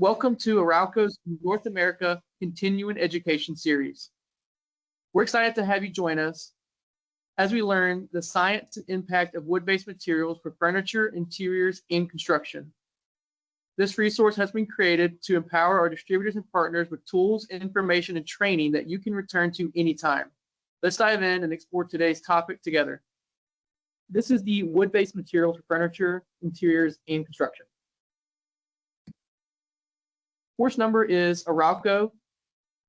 Welcome to ARAUCO's North America Continuing Education Series. We're excited to have you join us as we learn the science and impact of wood-based materials for furniture, interiors, and construction. This resource has been created to empower our distributors and partners with tools, information, and training that you can return to anytime. Let's dive in and explore today's topic together. This is the wood-based materials for furniture, interiors, and construction. Course number is ARAUCO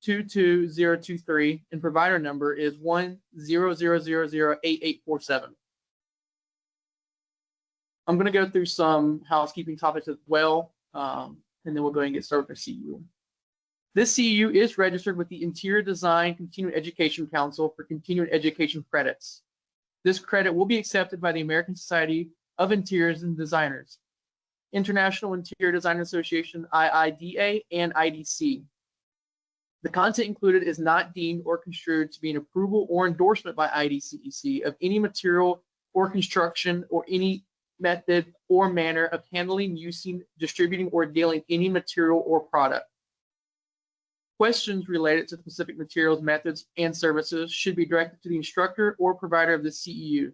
22023, and provider number is 100008847. I'm going to go through some housekeeping topics as well, and then we'll go ahead and get started with the CEU. This CEU is registered with the Interior Design Continuing Education Council for continuing education credits. This credit will be accepted by the American Society of Interiors and Designers, International Interior Design Association, IIDA, and IDC. The content included is not deemed or construed to be an approval or endorsement by IDCEC of any material or construction or any method or manner of handling, using, distributing, or dealing any material or product. Questions related to specific materials, methods, and services should be directed to the instructor or provider of the CEU.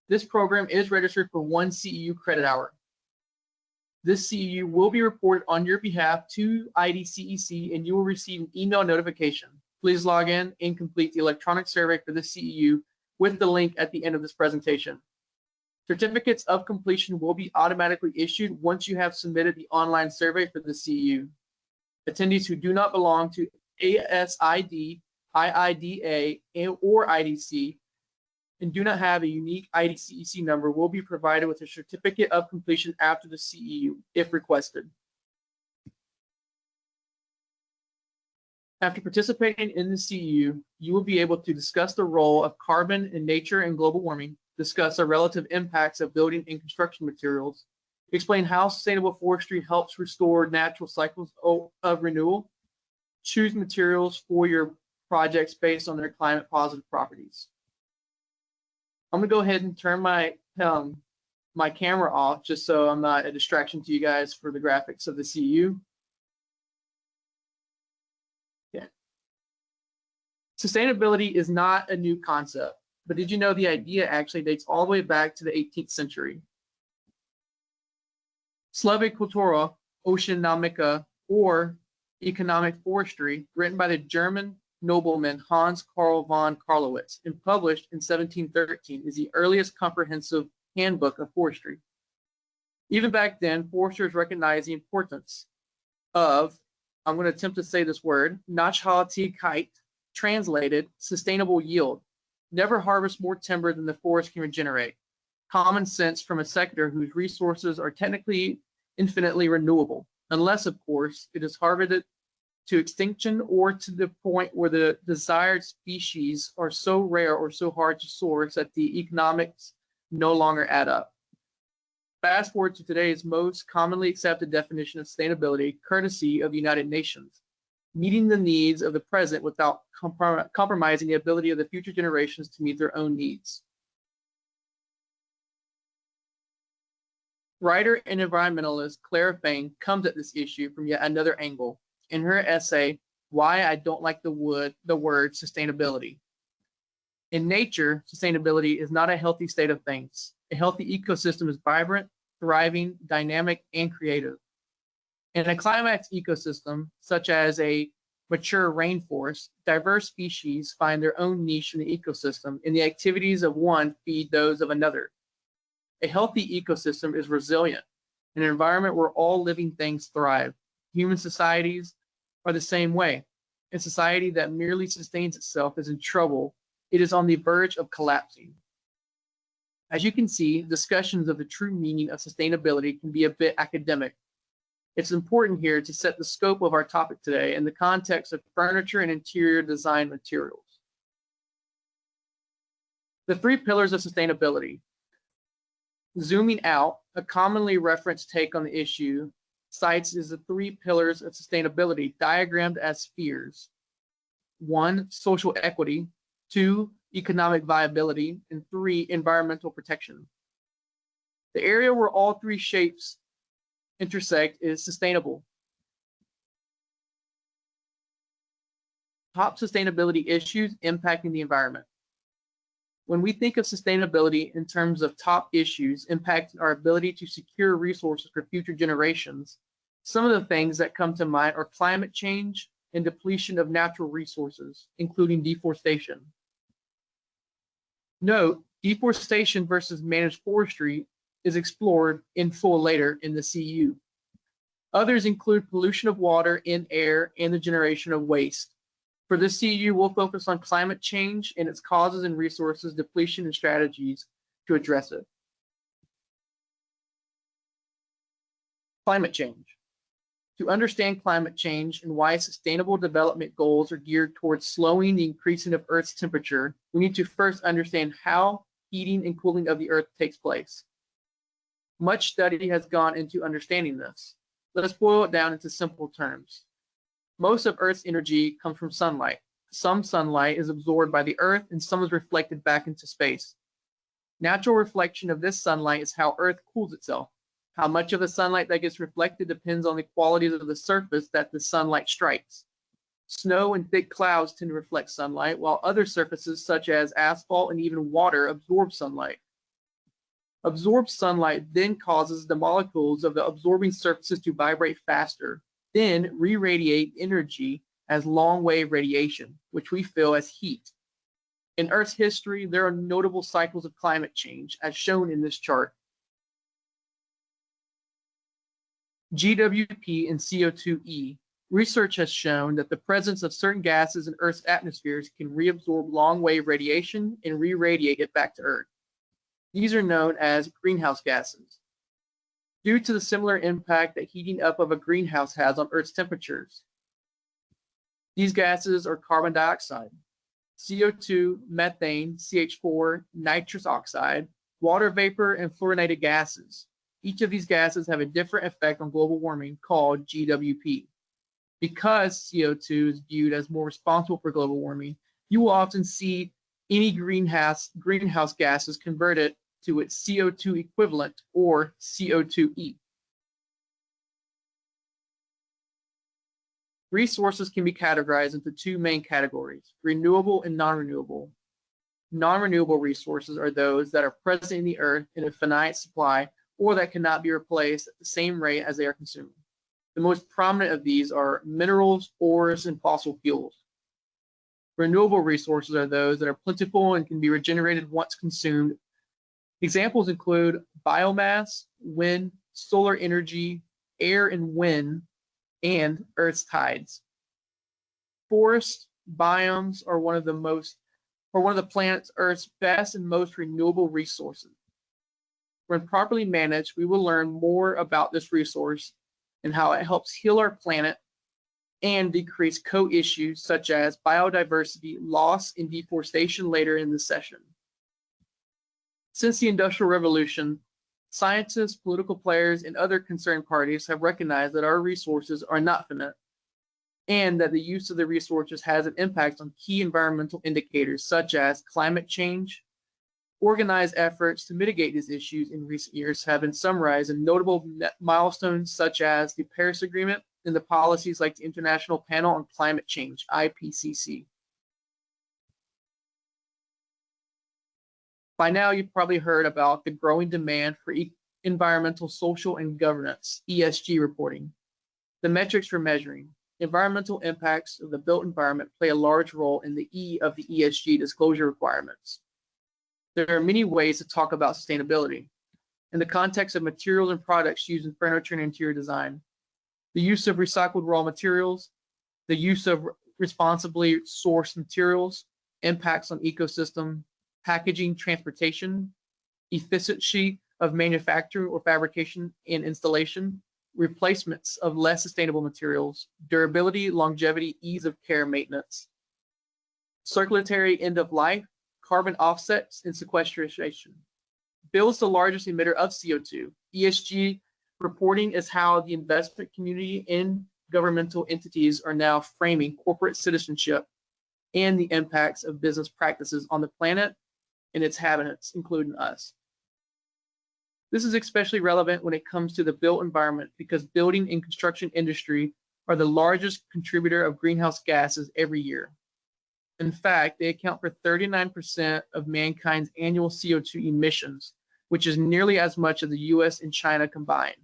This program is registered for 1 CEU credit hour. This CEU will be reported on your behalf to IDCEC, and you will receive an email notification. Please log in and complete the electronic survey for the CEU with the link at the end of this presentation. Certificates of completion will be automatically issued once you have submitted the online survey for the CEU. Attendees who do not belong to ASID, IIDA, or IDC and do not have a unique IDCEC number will be provided with a certificate of completion after the CEU, if requested. After participating in the CEU, you will be able to discuss the role of carbon in nature and global warming, discuss the relative impacts of building and construction materials, explain how sustainable forestry helps restore natural cycles of renewal, choose materials for your projects based on their climate positive properties. I'm gonna go ahead and turn my camera off just so I'm not a distraction to you guys for the graphics of the CEU. Yeah. Sustainability is not a new concept, but did you know the idea actually dates all the way back to the 18th century? Silvicultura Oceanomica, or Economic Forestry, written by the German nobleman Hans Carl von Carlowitz and published in 1713, is the earliest comprehensive handbook of forestry. Even back then, foresters recognized the importance of, I'm going to attempt to say this word, Nachhaltigkeit, translated sustainable yield. Never harvest more timber than the forest can regenerate. Common sense from a sector whose resources are technically infinitely renewable, unless, of course, it is harvested to extinction or to the point where the desired species are so rare or so hard to source that the economics no longer add up. Fast forward to today's most commonly accepted definition of sustainability, courtesy of the United Nations, meeting the needs of the present without compromising the ability of the future generations to meet their own needs. Writer and environmentalist Clara Fain comes at this issue from yet another angle in her essay, Why I Don't Like the Word Sustainability. In nature, sustainability is not a healthy state of things. A healthy ecosystem is vibrant, thriving, dynamic, and creative. In a climax ecosystem, such as a mature rainforest, diverse species find their own niche in the ecosystem, and the activities of one feed those of another. A healthy ecosystem is resilient, an environment where all living things thrive. Human societies are the same way. A society that merely sustains itself is in trouble. It is on the verge of collapsing. As you can see, discussions of the true meaning of sustainability can be a bit academic. It's important here to set the scope of our topic today in the context of furniture and interior design materials. The 3 pillars of sustainability. Zooming out, a commonly referenced take on the issue cites is the 3 pillars of sustainability diagrammed as spheres. 1, social equity, 2, economic viability, and 3, environmental protection. The area where all 3 shapes intersect is sustainable. Top sustainability issues impacting the environment. When we think of sustainability in terms of top issues impacting our ability to secure resources for future generations, some of the things that come to mind are climate change and depletion of natural resources, including deforestation. Note, deforestation versus managed forestry is explored in full later in the CU. Others include pollution of water and air and the generation of waste. For this CU, we'll focus on climate change and its causes and resources, depletion, and strategies to address it. Climate change. To understand climate change and why sustainable development goals are geared towards slowing the increasing of Earth's temperature, we need to first understand how heating and cooling of the Earth takes place. Much study has gone into understanding this. Let us boil it down into simple terms. Most of Earth's energy comes from sunlight. Some sunlight is absorbed by the Earth and some is reflected back into space. Natural reflection of this sunlight is how Earth cools itself. How much of the sunlight that gets reflected depends on the qualities of the surface that the sunlight strikes. Snow and thick clouds tend to reflect sunlight, while other surfaces such as asphalt and even water absorb sunlight. Absorbed sunlight then causes the molecules of the absorbing surfaces to vibrate faster, then re-radiate energy as long-wave radiation, which we feel as heat. In Earth's history, there are notable cycles of climate change, as shown in this chart. GWP and CO2e. Research has shown that the presence of certain gases in Earth's atmospheres can reabsorb long-wave radiation and re-radiate it back to Earth. These are known as greenhouse gases. Due to the similar impact that heating up of a greenhouse has on Earth's temperatures, these gases are carbon dioxide, CO2, methane, CH4, nitrous oxide, water vapor, and fluorinated gases. Each of these gases have a different effect on global warming called GWP. Because CO2 is viewed as more responsible for global warming, you will often see any greenhouse gases converted to its CO2 equivalent, or CO2e. Resources can be categorized into two main categories, renewable and non-renewable. Non-renewable resources are those that are present in the Earth in a finite supply or that cannot be replaced at the same rate as they are consumed. The most prominent of these are minerals, ores, and fossil fuels. Renewable resources are those that are plentiful and can be regenerated once consumed. Examples include biomass, wind, solar energy, air and wind, and Earth's tides. Forest biomes are one of the planet's Earth's best and most renewable resources. When properly managed, we will learn more about this resource and how it helps heal our planet and decrease co-issues such as biodiversity loss and deforestation later in the session. Since the Industrial Revolution, scientists, political players, and other concerned parties have recognized that our resources are not finite and that the use of the resources has an impact on key environmental indicators such as climate change. Organized efforts to mitigate these issues in recent years have been summarized in notable milestones such as the Paris Agreement and the policies like the International Panel on Climate Change, IPCC. By now, you've probably heard about the growing demand for environmental, social, and governance, ESG reporting. The metrics for measuring environmental impacts of the built environment play a large role in the E of the ESG disclosure requirements. There are many ways to talk about sustainability. In the context of materials and products used in furniture and interior design, the use of recycled raw materials, the use of responsibly sourced materials, impacts on ecosystem, packaging, transportation, efficiency of manufacturing or fabrication and installation, replacements of less sustainable materials, durability, longevity, ease of care, maintenance, circulatory end of life, carbon offsets, and sequestration. Bill is the largest emitter of CO2. ESG reporting is how the investment community and governmental entities are now framing corporate citizenship and the impacts of business practices on the planet and its inhabitants, including us. This is especially relevant when it comes to the built environment because building and construction industry are the largest contributor of greenhouse gases every year. In fact, they account for 39% of mankind's annual CO2 emissions, which is nearly as much as the US and China combined.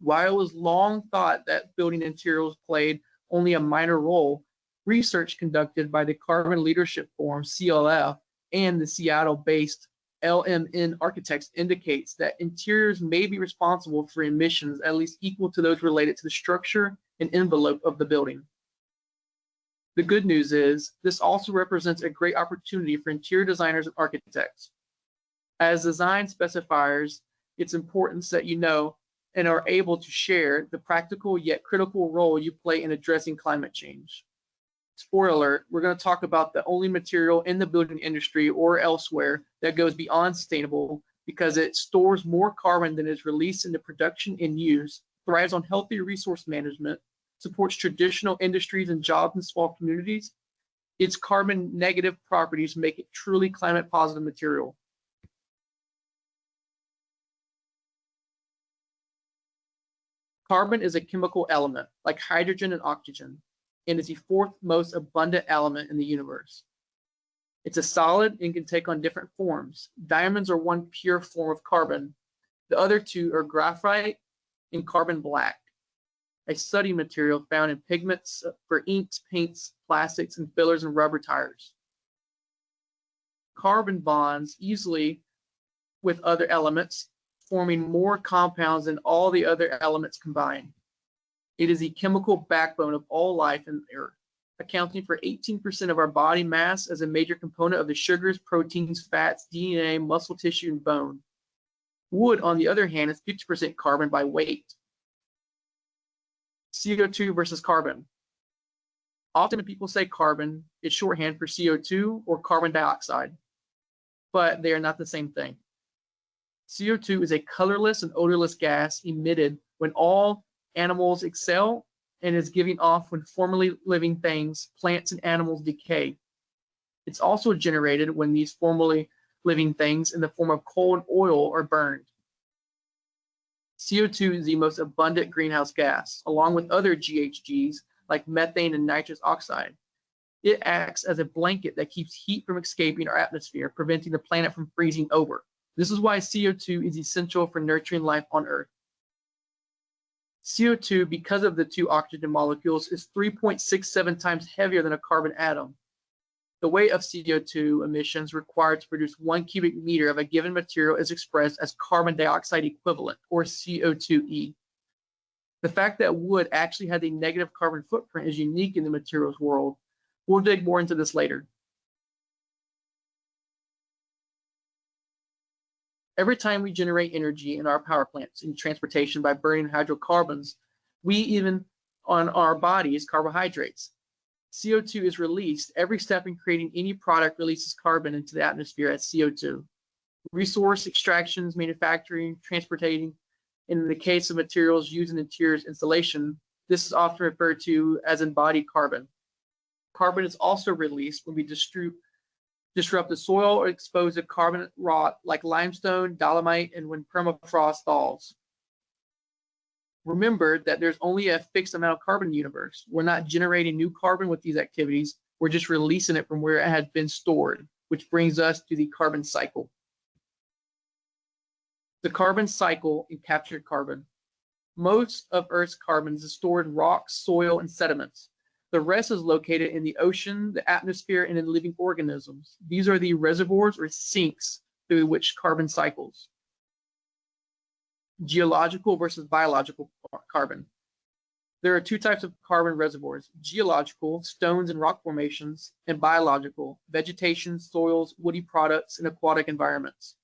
While it was long thought that building interiors played only a minor role, research conducted by the Carbon Leadership Forum, CLF, and the Seattle-based LMN Architects indicates that interiors may be responsible for emissions at least equal to those related to the structure and envelope of the building. The good news is, this also represents a great opportunity for interior designers and architects. As design specifiers, it's important that you know and are able to share the practical yet critical role you play in addressing climate change. Spoiler alert, we're going to talk about the only material in the building industry or elsewhere that goes beyond sustainable because it stores more carbon than is released into production and use, thrives on healthy resource management, supports traditional industries and jobs in small communities. Its carbon negative properties make it truly climate positive material. Carbon is a chemical element, like hydrogen and oxygen, and is the fourth most abundant element in the universe. It's a solid and can take on different forms. Diamonds are one pure form of carbon. The other two are graphite and carbon black, a study material found in pigments for inks, paints, plastics, and fillers and rubber tires. Carbon bonds easily with other elements, forming more compounds than all the other elements combined. It is the chemical backbone of all life on Earth, accounting for 18% of our body mass as a major component of the sugars, proteins, fats, DNA, muscle tissue, and bone. Wood, on the other hand, is 50% carbon by weight. CO2 versus carbon. Often when people say carbon, it's shorthand for CO2 or carbon dioxide, but they are not the same thing. CO2 is a colorless and odorless gas emitted when all animals exhale and is giving off when formerly living things, plants and animals decay. It's also generated when these formerly living things in the form of coal and oil are burned. CO2 is the most abundant greenhouse gas, along with other GHGs like methane and nitrous oxide. It acts as a blanket that keeps heat from escaping our atmosphere, preventing the planet from freezing over. This is why CO2 is essential for nurturing life on Earth. CO2, because of the two oxygen molecules, is 3.67 times heavier than a carbon atom. The weight of CO2 emissions required to produce 1 cubic meter of a given material is expressed as carbon dioxide equivalent, or CO2e. The fact that wood actually had a negative carbon footprint is unique in the materials world. We'll dig more into this later. Every time we generate energy in our power plants in transportation by burning hydrocarbons, we even on our bodies carbohydrates. CO2 is released. Every step in creating any product releases carbon into the atmosphere as CO2. Resource extractions, manufacturing, transporting, and in the case of materials used in interiors installation, this is often referred to as embodied carbon. Carbon is also released when we disrupt the soil or expose to carbon rot like limestone, dolomite, and when permafrost thaws. Remember that there's only a fixed amount of carbon in the universe. We're not generating new carbon with these activities. We're just releasing it from where it had been stored, which brings us to the carbon cycle. The carbon cycle and captured carbon. Most of Earth's carbon is stored in rocks, soil, and sediments. The rest is located in the ocean, the atmosphere, and in living organisms. These are the reservoirs or sinks through which carbon cycles. Geological versus biological carbon. There are two types of carbon reservoirs: geological, stones and rock formations, and biological, vegetation, soils, woody products, and aquatic environments.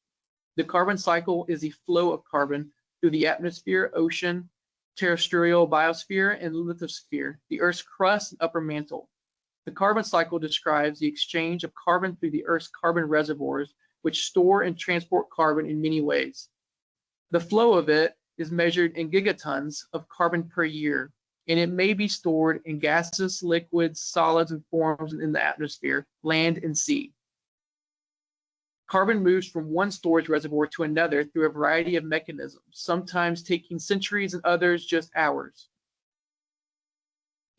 The carbon cycle is the flow of carbon through the atmosphere, ocean, terrestrial biosphere, and lithosphere, the Earth's crust and upper mantle. The carbon cycle describes the exchange of carbon through the Earth's carbon reservoirs, which store and transport carbon in many ways. The flow of it is measured in gigatons of carbon per year, and it may be stored in gases, liquids, solids, and forms in the atmosphere, land, and sea. Carbon moves from one storage reservoir to another through a variety of mechanisms, sometimes taking centuries and others just hours.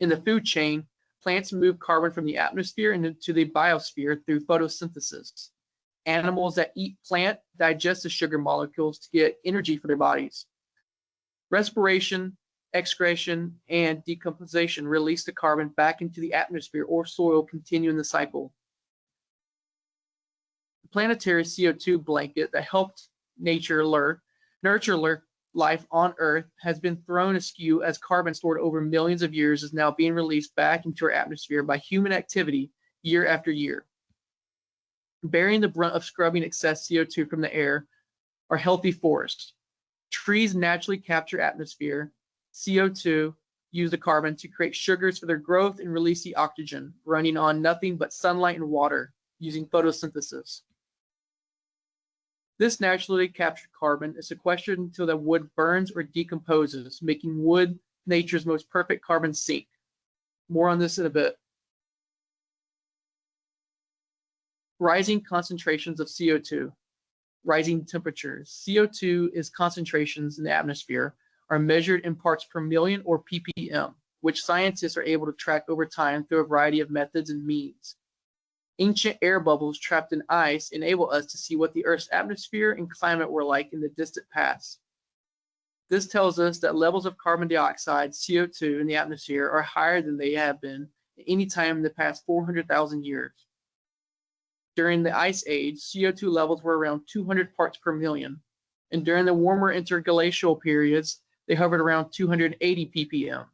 In the food chain, Plants move carbon from the atmosphere into the biosphere through photosynthesis. Animals that eat plant digest the sugar molecules to get energy for their bodies. Respiration, excretion, and decomposition release the carbon back into the atmosphere or soil, continuing the cycle. The planetary CO2 blanket that helped nurture life on Earth has been thrown askew as carbon stored over millions of years is now being released back into our atmosphere by human activity year after year. Bearing the brunt of scrubbing excess CO2 from the air are healthy forests. Trees naturally capture atmosphere CO2, use the carbon to create sugars for their growth and release the oxygen, running on nothing but sunlight and water using photosynthesis. This naturally captured carbon is sequestered until the wood burns or decomposes, making wood nature's most perfect carbon sink. More on this in a bit. Rising concentrations of CO2. Rising temperatures. CO2 is concentrations in the atmosphere are measured in parts per million or ppm, which scientists are able to track over time through a variety of methods and means. Ancient air bubbles trapped in ice enable us to see what the Earth's atmosphere and climate were like in the distant past. This tells us that levels of carbon dioxide, CO2 in the atmosphere are higher than they have been at any time in the past 400,000 years. During the Ice Age, CO2 levels were around 200 parts per million, and during the warmer interglacial periods, they hovered around 280 ppm.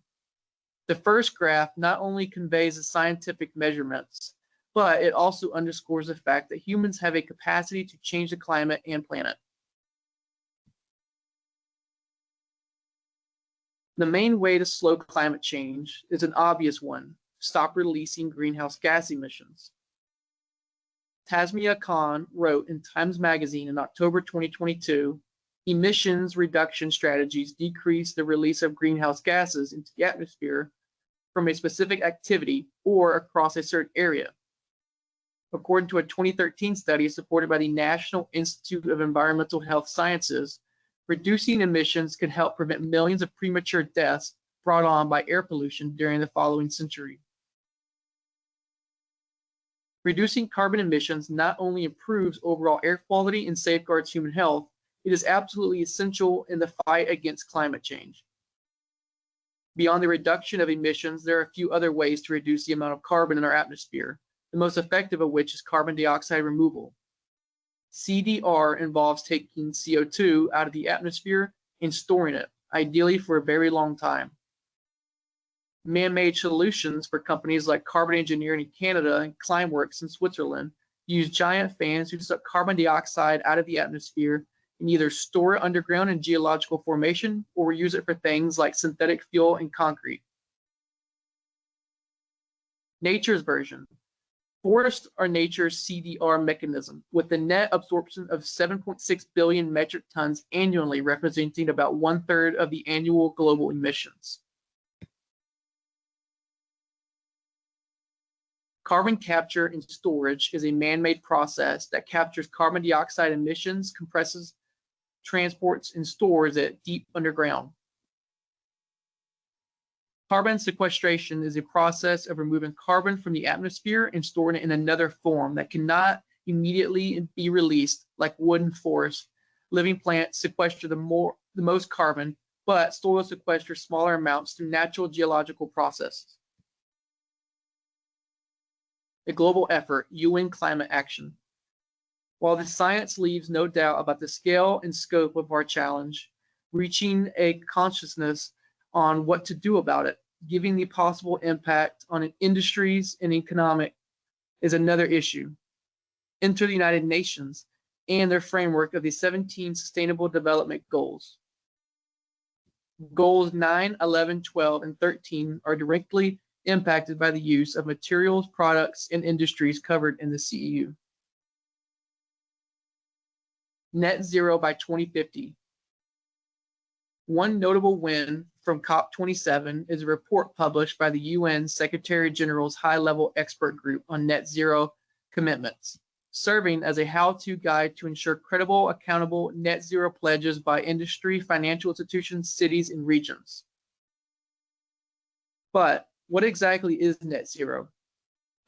The first graph not only conveys the scientific measurements, but it also underscores the fact that humans have a capacity to change the climate and planet. The main way to slow climate change is an obvious one: stop releasing greenhouse gas emissions. Tasmia Khan wrote in Times Magazine in October 2022, emissions reduction strategies decrease the release of greenhouse gases into the atmosphere from a specific activity or across a certain area. According to a 2013 study supported by the National Institute of Environmental Health Sciences, reducing emissions could help prevent millions of premature deaths brought on by air pollution during the following century. Reducing carbon emissions not only improves overall air quality and safeguards human health, it is absolutely essential in the fight against climate change. Beyond the reduction of emissions, there are a few other ways to reduce the amount of carbon in our atmosphere, the most effective of which is carbon dioxide removal. CDR involves taking CO2 out of the atmosphere and storing it, ideally for a very long time. Man-made solutions for companies like Carbon Engineering in Canada and Climeworks in Switzerland use giant fans to suck carbon dioxide out of the atmosphere and either store it underground in geological formation or use it for things like synthetic fuel and concrete. Nature's version. Forests are nature's CDR mechanism, with the net absorption of 7.6 billion metric tons annually, representing about 1/3 of the annual global emissions. Carbon capture and storage is a man-made process that captures carbon dioxide emissions, compresses, transports, and stores it deep underground. Carbon sequestration is a process of removing carbon from the atmosphere and storing it in another form that cannot immediately be released, like wood and forest. Living plants sequester the most carbon, but soil sequesters smaller amounts through natural geological processes. A global effort, UN climate action. While the science leaves no doubt about the scale and scope of our challenge, reaching a consciousness on what to do about it, giving the possible impact on industries and economic is another issue. Enter the United Nations and their framework of the 17 Sustainable Development Goals. Goals 9, 11, 12, and 13 are directly impacted by the use of materials, products, and industries covered in the CEU. Net zero by 2050. One notable win from COP27 is a report published by the UN Secretary General's high-level expert group on net zero commitments, serving as a how-to guide to ensure credible, accountable net zero pledges by industry, financial institutions, cities, and regions. But What exactly is net zero?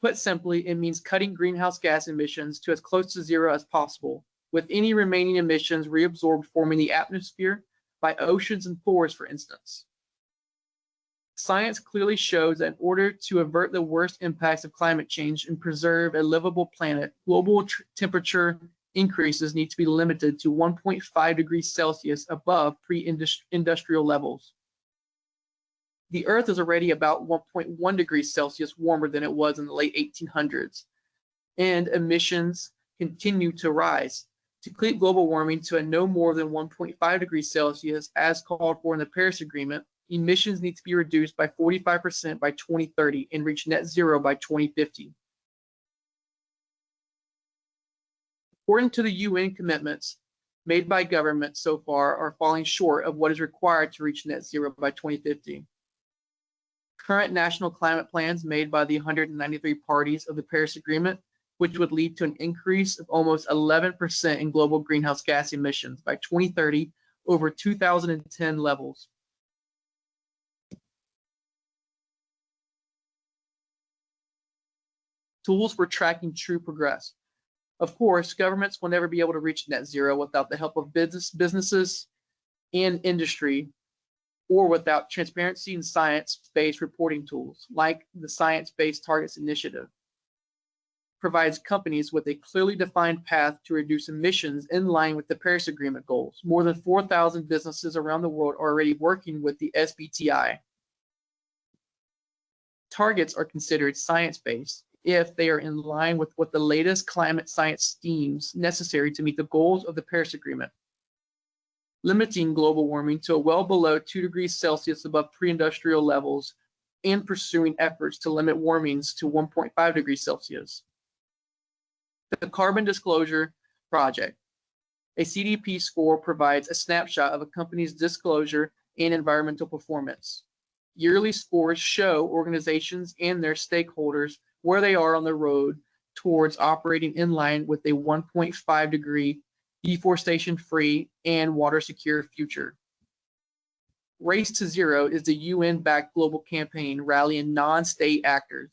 Put simply, it means cutting greenhouse gas emissions to as close to zero as possible, with any remaining emissions reabsorbed forming the atmosphere by oceans and forests, for instance. Science clearly shows that in order to avert the worst impacts of climate change and preserve a livable planet, global temperature increases need to be limited to 1.5 degrees Celsius above pre-industrial levels. The Earth is already about 1.1 degrees Celsius warmer than it was in the late 1800s, and emissions continue to rise. To keep global warming to a no more than 1.5 degrees Celsius, as called for in the Paris Agreement, emissions need to be reduced by 45% by 2030 and reach net zero by 2050. According to the UN commitments made by governments so far are falling short of what is required to reach net zero by 2050. Current national climate plans made by the 193 parties of the Paris Agreement, which would lead to an increase of almost 11% in global greenhouse gas emissions by 2030 over 2010 levels. Tools for tracking true progress. Of course, governments will never be able to reach net zero without the help of businesses and industry, or without transparency and science-based reporting tools, like the Science-Based Targets Initiative. Provides companies with a clearly defined path to reduce emissions in line with the Paris Agreement goals. More than 4,000 businesses around the world are already working with the SBTI. Targets are considered science-based if they are in line with what the latest climate science deems necessary to meet the goals of the Paris Agreement. Limiting global warming to a well below 2 degrees Celsius above pre-industrial levels and pursuing efforts to limit warmings to 1.5 degrees Celsius. The Carbon Disclosure Project. A CDP score provides a snapshot of a company's disclosure and environmental performance. Yearly scores show organizations and their stakeholders where they are on the road towards operating in line with a 1.5 degree deforestation-free and water-secure future. Race to Zero is the UN-backed global campaign rallying non-state actors,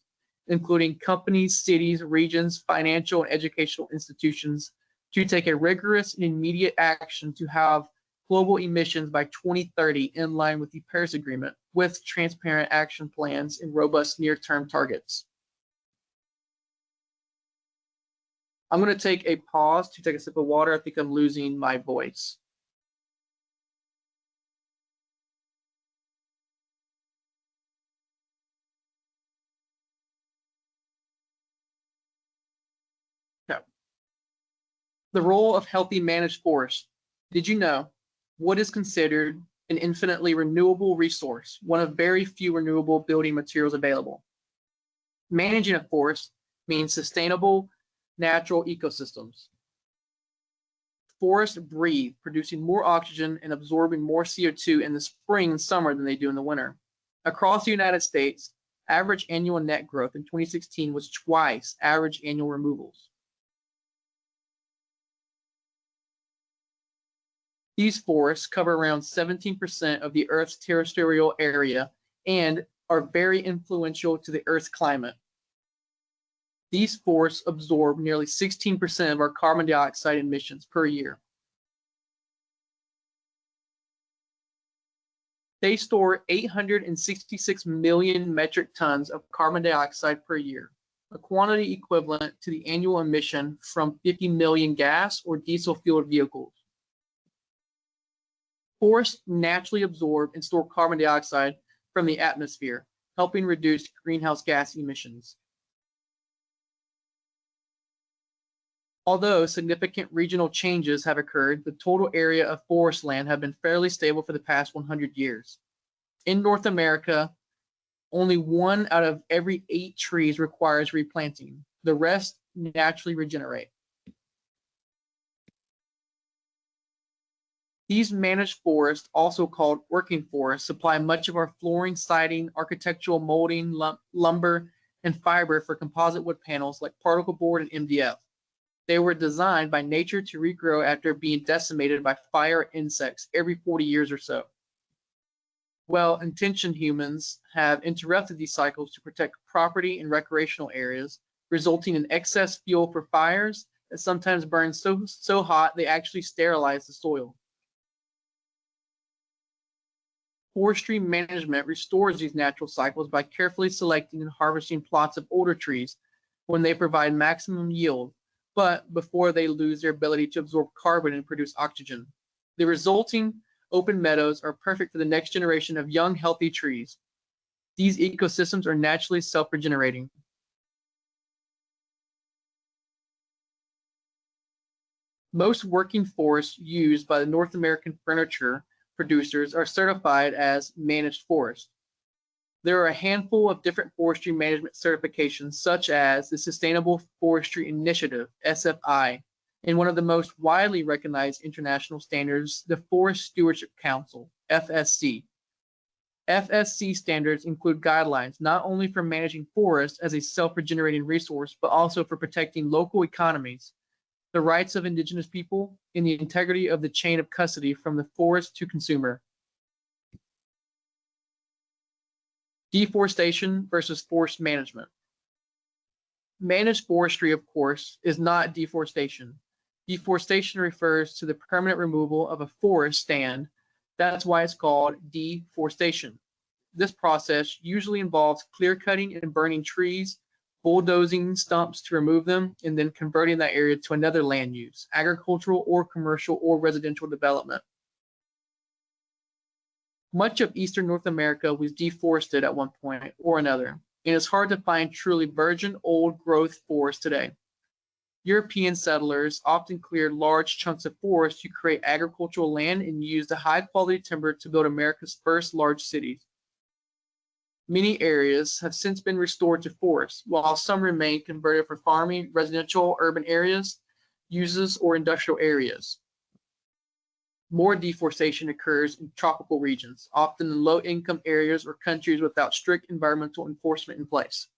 including companies, cities, regions, financial and educational institutions, to take a rigorous and immediate action to have global emissions by 2030 in line with the Paris Agreement, with transparent action plans and robust near-term targets. I'm going to take a pause to take a sip of water. I think I'm losing my voice. Okay. The role of healthy managed forests. Did you know what is considered an infinitely renewable resource, one of very few renewable building materials available? Managing a forest means sustainable natural ecosystems. Forests breathe, producing more oxygen and absorbing more CO2 in the spring and summer than they do in the winter. Across the United States, average annual net growth in 2016 was twice average annual removals. These forests cover around 17% of the Earth's terrestrial area and are very influential to the Earth's climate. These forests absorb nearly 16% of our carbon dioxide emissions per year. They store 866 million metric tons of carbon dioxide per year, a quantity equivalent to the annual emission from 50 million gas or diesel-fueled vehicles. Forests naturally absorb and store carbon dioxide from the atmosphere, helping reduce greenhouse gas emissions. Although significant regional changes have occurred, the total area of forest land have been fairly stable for the past 100 years. In North America, only 1 out of every 8 trees requires replanting. The rest naturally regenerate. These managed forests, also called working forests, supply much of our flooring, siding, architectural molding, lumber, and fiber for composite wood panels like particle board and MDF. They were designed by nature to regrow after being decimated by fire insects every 40 years or so. Well-intentioned humans have interrupted these cycles to protect property and recreational areas, resulting in excess fuel for fires that sometimes burn so hot they actually sterilize the soil. Forestry management restores these natural cycles by carefully selecting and harvesting plots of older trees when they provide maximum yield, but before they lose their ability to absorb carbon and produce oxygen. The resulting open meadows are perfect for the next generation of young, healthy trees. These ecosystems are naturally self-regenerating. Most working forests used by the North American furniture producers are certified as managed forests. There are a handful of different forestry management certifications, such as the Sustainable Forestry Initiative, SFI, and one of the most widely recognized international standards, the Forest Stewardship Council, FSC. FSC standards include guidelines not only for managing forests as a self-regenerating resource, but also for protecting local economies, the rights of indigenous people, and the integrity of the chain of custody from the forest to consumer. Deforestation versus forest management. Managed forestry, of course, is not deforestation. Deforestation refers to the permanent removal of a forest stand. That's why it's called deforestation. This process usually involves clear cutting and burning trees, bulldozing stumps to remove them, and then converting that area to another land use, agricultural or commercial or residential development. Much of eastern North America was deforested at one point or another, and it's hard to find truly virgin old growth forests today. European settlers often cleared large chunks of forest to create agricultural land and used the high quality timber to build America's first large cities. Many areas have since been restored to forests, while some remain converted for farming, residential, urban areas, uses, or industrial areas. More deforestation occurs in tropical regions, often in low-income areas or countries without strict environmental enforcement in place.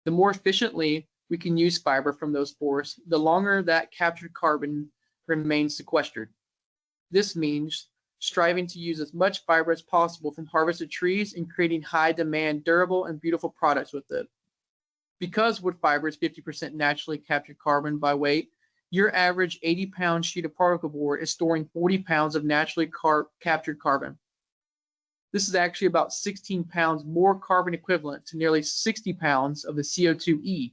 The more efficiently we can use fiber from those forests, the longer that captured carbon remains sequestered. This means striving to use as much fiber as possible from harvested trees and creating high-demand, durable, and beautiful products with it. Because wood fiber is 50% naturally captured carbon by weight, your average 80-pound sheet of particle board is storing 40 pounds of naturally captured carbon. This is actually about 16 pounds more carbon equivalent to nearly 60 pounds of the CO2e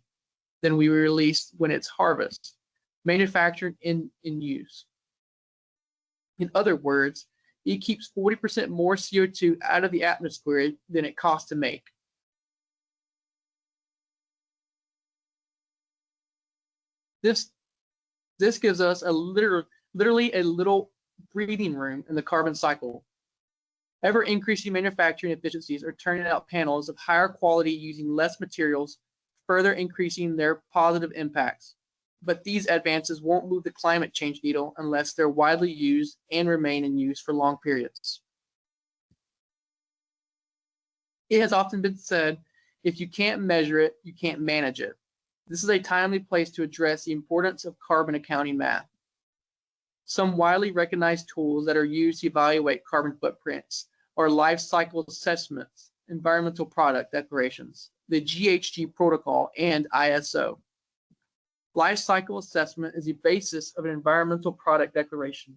than we release when it's harvested, manufactured, in use. In other words, it keeps 40% more CO2 out of the atmosphere than it costs to make. This gives us literally a little breathing room in the carbon cycle. Ever increasing manufacturing efficiencies are turning out panels of higher quality using less materials, further increasing their positive impacts. But these advances won't move the climate change needle unless they're widely used and remain in use for long periods. It has often been said, if you can't measure it, you can't manage it. This is a timely place to address the importance of carbon accounting math. Some widely recognized tools that are used to evaluate carbon footprints are life cycle assessments, environmental product declarations, the GHG protocol, and ISO. Life cycle assessment is the basis of an environmental product declaration.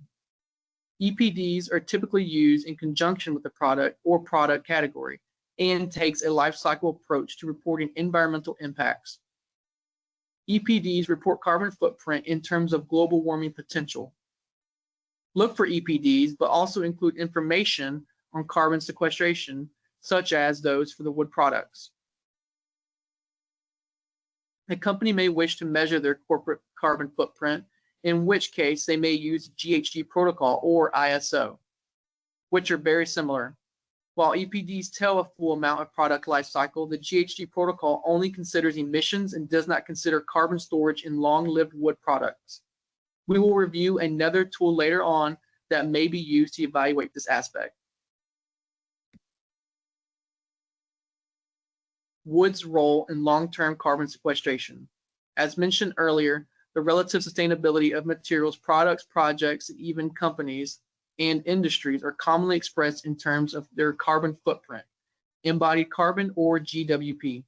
EPDs are typically used in conjunction with the product or product category and takes a life cycle approach to reporting environmental impacts. EPDs report carbon footprint in terms of global warming potential. Look for EPDs, but also include information on carbon sequestration, such as those for the wood products. A company may wish to measure their corporate carbon footprint, in which case they may use GHG protocol or ISO, which are very similar. While EPDs tell a full amount of product life cycle, the GHG protocol only considers emissions and does not consider carbon storage in long-lived wood products. We will review another tool later on that may be used to evaluate this aspect. Wood's role in long-term carbon sequestration. As mentioned earlier, the relative sustainability of materials, products, projects, and even companies and industries are commonly expressed in terms of their carbon footprint, embodied carbon, or GWP.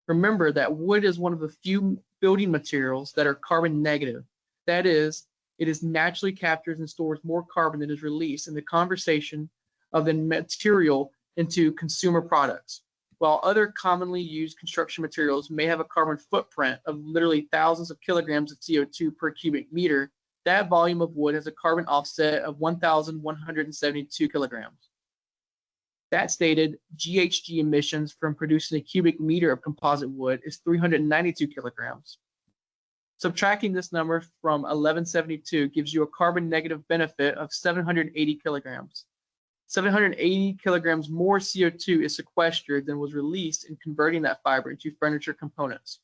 Remember that wood is one of the few building materials that are carbon negative. That is, it is naturally captures and stores more carbon than is released in the conversion of the material into consumer products. While other commonly used construction materials may have a carbon footprint of literally thousands of kilograms of CO2 per cubic meter, that volume of wood has a carbon offset of 1,172 kilograms. That stated, GHG emissions from producing a cubic meter of composite wood is 392 kilograms. Subtracting this number from 1172 gives you a carbon negative benefit of 780 kilograms. 780 kilograms more CO2 is sequestered than was released in converting that fiber into furniture components.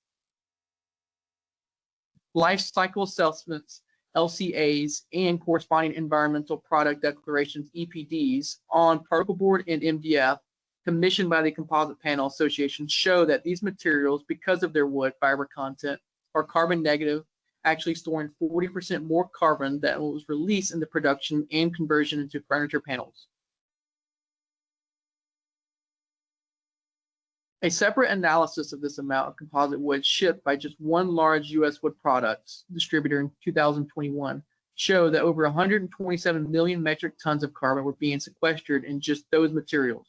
Life cycle assessments, LCAs, and corresponding environmental product declarations, EPDs, on particle board and MDF commissioned by the Composite Panel Association show that these materials, because of their wood fiber content, are carbon negative, actually storing 40% more carbon than was released in the production and conversion into furniture panels. A separate analysis of this amount of composite wood shipped by just one large U.S. wood products distributor in 2021 showed that over 127 million metric tons of carbon were being sequestered in just those materials.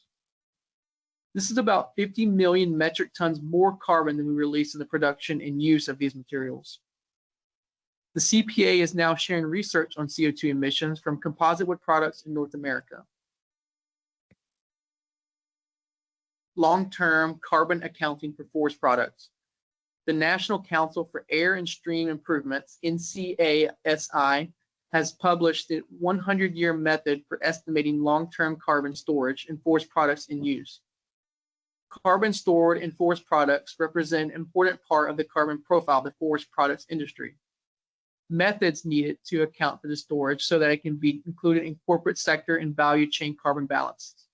This is about 50 million metric tons more carbon than we release in the production and use of these materials. The CPA is now sharing research on CO2 emissions from composite wood products in North America. Long-term carbon accounting for forest products. The National Council for Air and Stream Improvements, NCASI, has published the 100-year method for estimating long-term carbon storage in forest products in use. Carbon stored in forest products represent an important part of the carbon profile of the forest products industry. Methods needed to account for the storage so that it can be included in corporate sector and value chain carbon balances.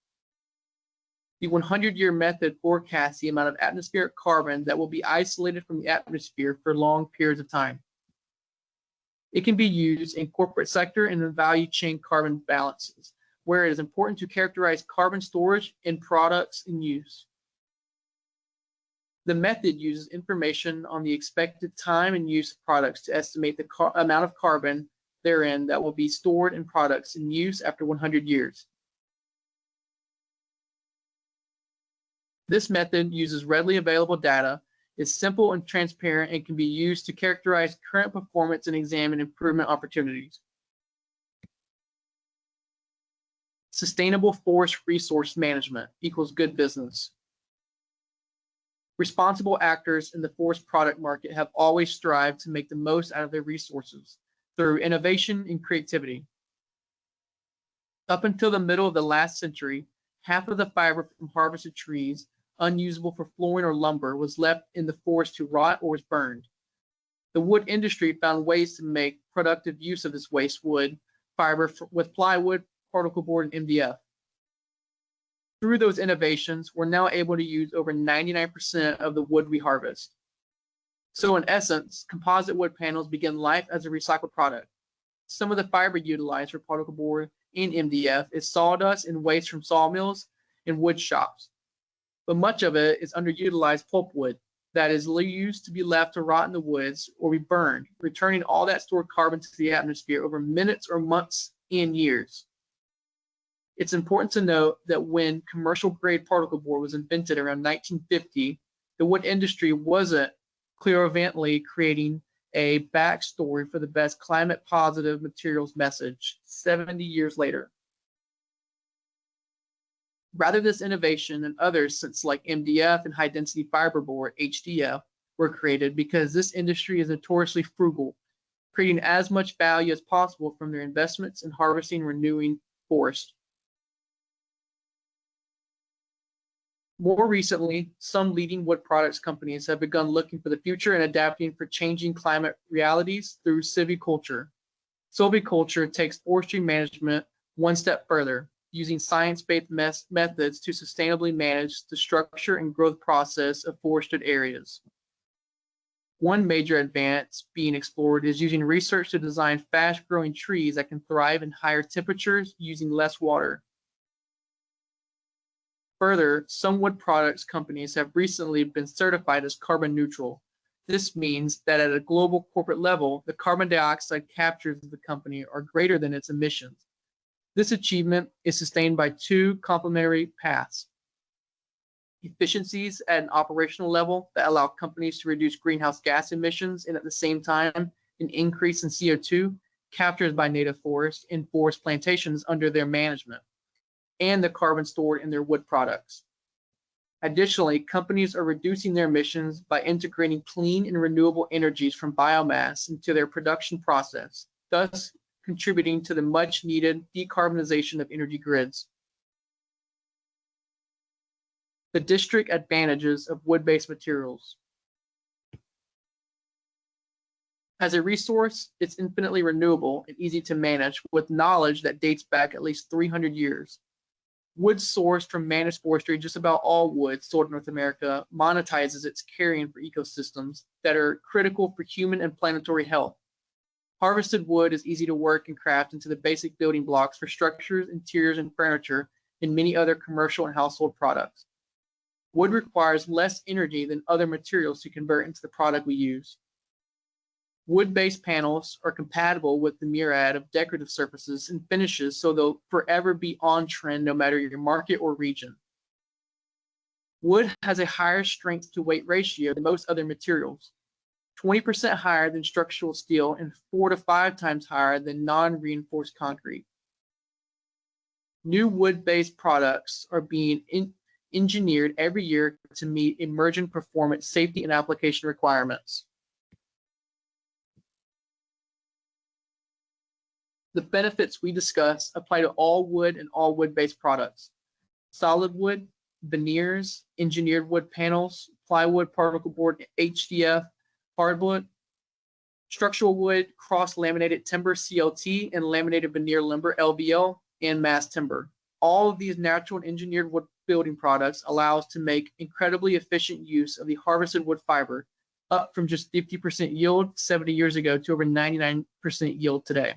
The 100-year method forecasts the amount of atmospheric carbon that will be isolated from the atmosphere for long periods of time. It can be used in corporate sector and in value chain carbon balances, where it is important to characterize carbon storage in products in use. The method uses information on the expected time and use of products to estimate the amount of carbon therein that will be stored in products in use after 100 years. This method uses readily available data, is simple and transparent, and can be used to characterize current performance and examine improvement opportunities. Sustainable forest resource management equals good business. Responsible actors in the forest product market have always strived to make the most out of their resources through innovation and creativity. Up until the middle of the last century, half of the fiber from harvested trees, unusable for flooring or lumber, was left in the forest to rot or was burned. The wood industry found ways to make productive use of this waste wood fiber with plywood, particle board, and MDF. Through those innovations, we're now able to use over 99% of the wood we harvest. So in essence, composite wood panels begin life as a recycled product. Some of the fiber utilized for particle board and MDF is sawdust and waste from sawmills and wood shops. But much of it is underutilized pulpwood that is used to be left to rot in the woods or be burned, returning all that stored carbon to the atmosphere over minutes or months and years. It's important to note that when commercial grade particle board was invented around 1950, the wood industry wasn't clairvoyantly creating a backstory for the best climate positive materials message 70 years later. Rather, this innovation and others since like MDF and high density fiberboard, HDF, were created because this industry is notoriously frugal, creating as much value as possible from their investments in harvesting and renewing forests. More recently, some leading wood products companies have begun looking for the future and adapting for changing climate realities through silviculture. Silviculture takes forestry management one step further, using science-based methods to sustainably manage the structure and growth process of forested areas. One major advance being explored is using research to design fast-growing trees that can thrive in higher temperatures using less water. Further, some wood products companies have recently been certified as carbon neutral. This means that at a global corporate level, the carbon dioxide captures of the company are greater than its emissions. This achievement is sustained by two complementary paths: efficiencies at an operational level that allow companies to reduce greenhouse gas emissions and at the same time an increase in CO2 captured by native forests and forest plantations under their management, and the carbon stored in their wood products. Additionally, companies are reducing their emissions by integrating clean and renewable energies from biomass into their production process, thus contributing to the much needed decarbonization of energy grids. The district advantages of wood-based materials. As a resource, it's infinitely renewable and easy to manage with knowledge that dates back at least 300 years. Wood sourced from managed forestry, just about all wood sold in North America, monetizes its carrying for ecosystems that are critical for human and planetary health. Harvested wood is easy to work and craft into the basic building blocks for structures, interiors, and furniture, and many other commercial and household products. Wood requires less energy than other materials to convert into the product we use. Wood-based panels are compatible with the myriad of decorative surfaces and finishes, so they'll forever be on trend no matter your market or region. Wood has a higher strength to weight ratio than most other materials, 20% higher than structural steel and 4 to 5 times higher than non-reinforced concrete. New wood-based products are being engineered every year to meet emerging performance, safety, and application requirements. The benefits we discuss apply to all wood and all wood-based products: solid wood, veneers, engineered wood panels, plywood, particle board, HDF, hardwood, structural wood, cross-laminated timber, CLT, and laminated veneer lumber, LVL, and mass timber. All of these natural and engineered wood building products allow us to make incredibly efficient use of the harvested wood fiber, up from just 50% yield 70 years ago to over 99% yield today.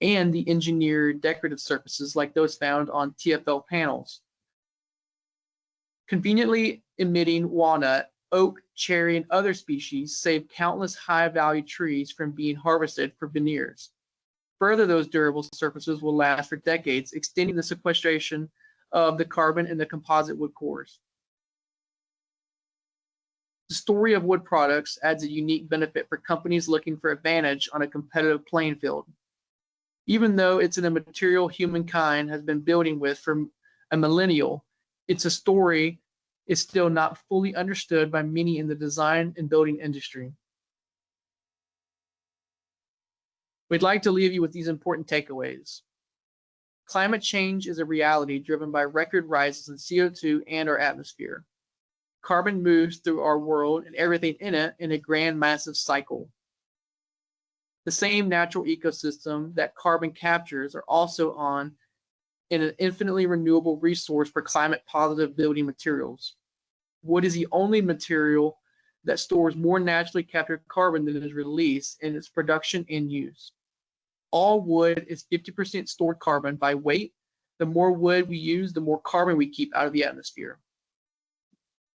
And the engineered decorative surfaces like those found on TFL panels. Conveniently emitting walnut, oak, cherry, and other species save countless high-value trees from being harvested for veneers. Further, those durable surfaces will last for decades, extending the sequestration of the carbon in the composite wood cores. The story of wood products adds a unique benefit for companies looking for advantage on a competitive playing field. Even though it's in a material humankind has been building with for a millennial, it's a story is still not fully understood by many in the design and building industry. We'd like to leave you with these important takeaways. Climate change is a reality driven by record rises in CO2 and our atmosphere. Carbon moves through our world and everything in it in a grand massive cycle. The same natural ecosystem that carbon captures are also on in an infinitely renewable resource for climate positive building materials. Wood is the only material that stores more naturally captured carbon than is released in its production and use. All wood is 50% stored carbon by weight. The more wood we use, the more carbon we keep out of the atmosphere.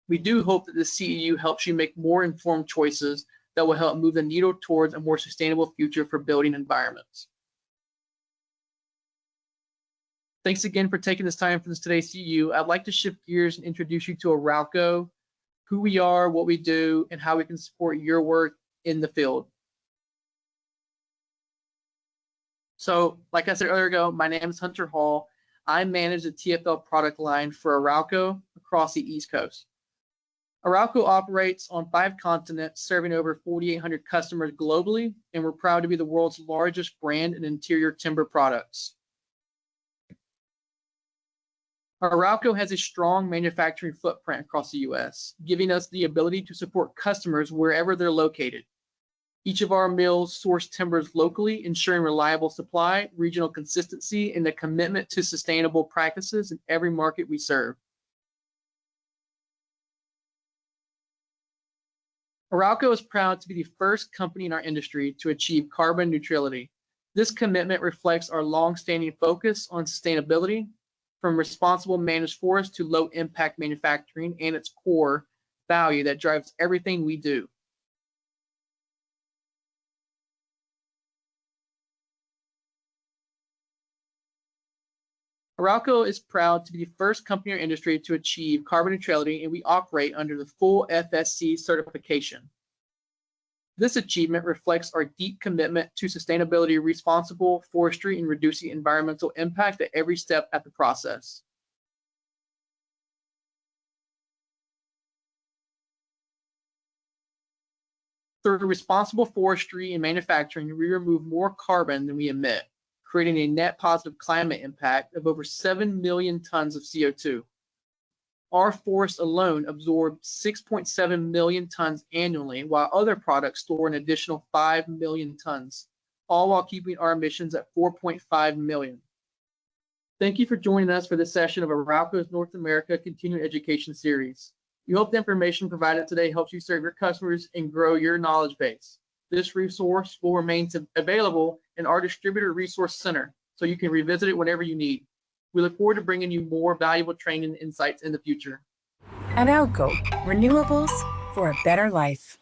We do hope that the CEU helps you make more informed choices that will help move the needle towards a more sustainable future for building environments. Thanks again for taking this time for this today's CEU. I'd like to shift gears and introduce you to ARAUCO, who we are, what we do, and how we can support your work in the field. So, like I said earlier ago, my name is Hunter Hall. I manage the TFL product line for ARAUCO across the East Coast. ARAUCO operates on 5 continents, serving over 4,800 customers globally, and we're proud to be the world's largest brand in interior timber products. ARAUCO has a strong manufacturing footprint across the U.S., giving us the ability to support customers wherever they're located. Each of our mills source timbers locally, ensuring reliable supply, regional consistency, and a commitment to sustainable practices in every market we serve. ARAUCO is proud to be the first company in our industry to achieve carbon neutrality. This commitment reflects our long-standing focus on sustainability, from responsible managed forests to low-impact manufacturing and its core value that drives everything we do. ARAUCO is proud to be the first company in our industry to achieve carbon neutrality, and we operate under the full FSC certification. This achievement reflects our deep commitment to sustainability, responsible forestry, and reducing environmental impact at every step of the process. Through responsible forestry and manufacturing, we remove more carbon than we emit, creating a net positive climate impact of over 7 million tons of CO2. Our forests alone absorb 6.7 million tons annually, while other products store an additional 5 million tons, all while keeping our emissions at 4.5 million. Thank you for joining us for this session of ARAUCO's North America Continuing Education Series. We hope the information provided today helps you serve your customers and grow your knowledge base. This resource will remain available in our Distributor Resource Center, so you can revisit it whenever you need. We look forward to bringing you more valuable training and insights in the future. ARAUCO, renewables for a better life.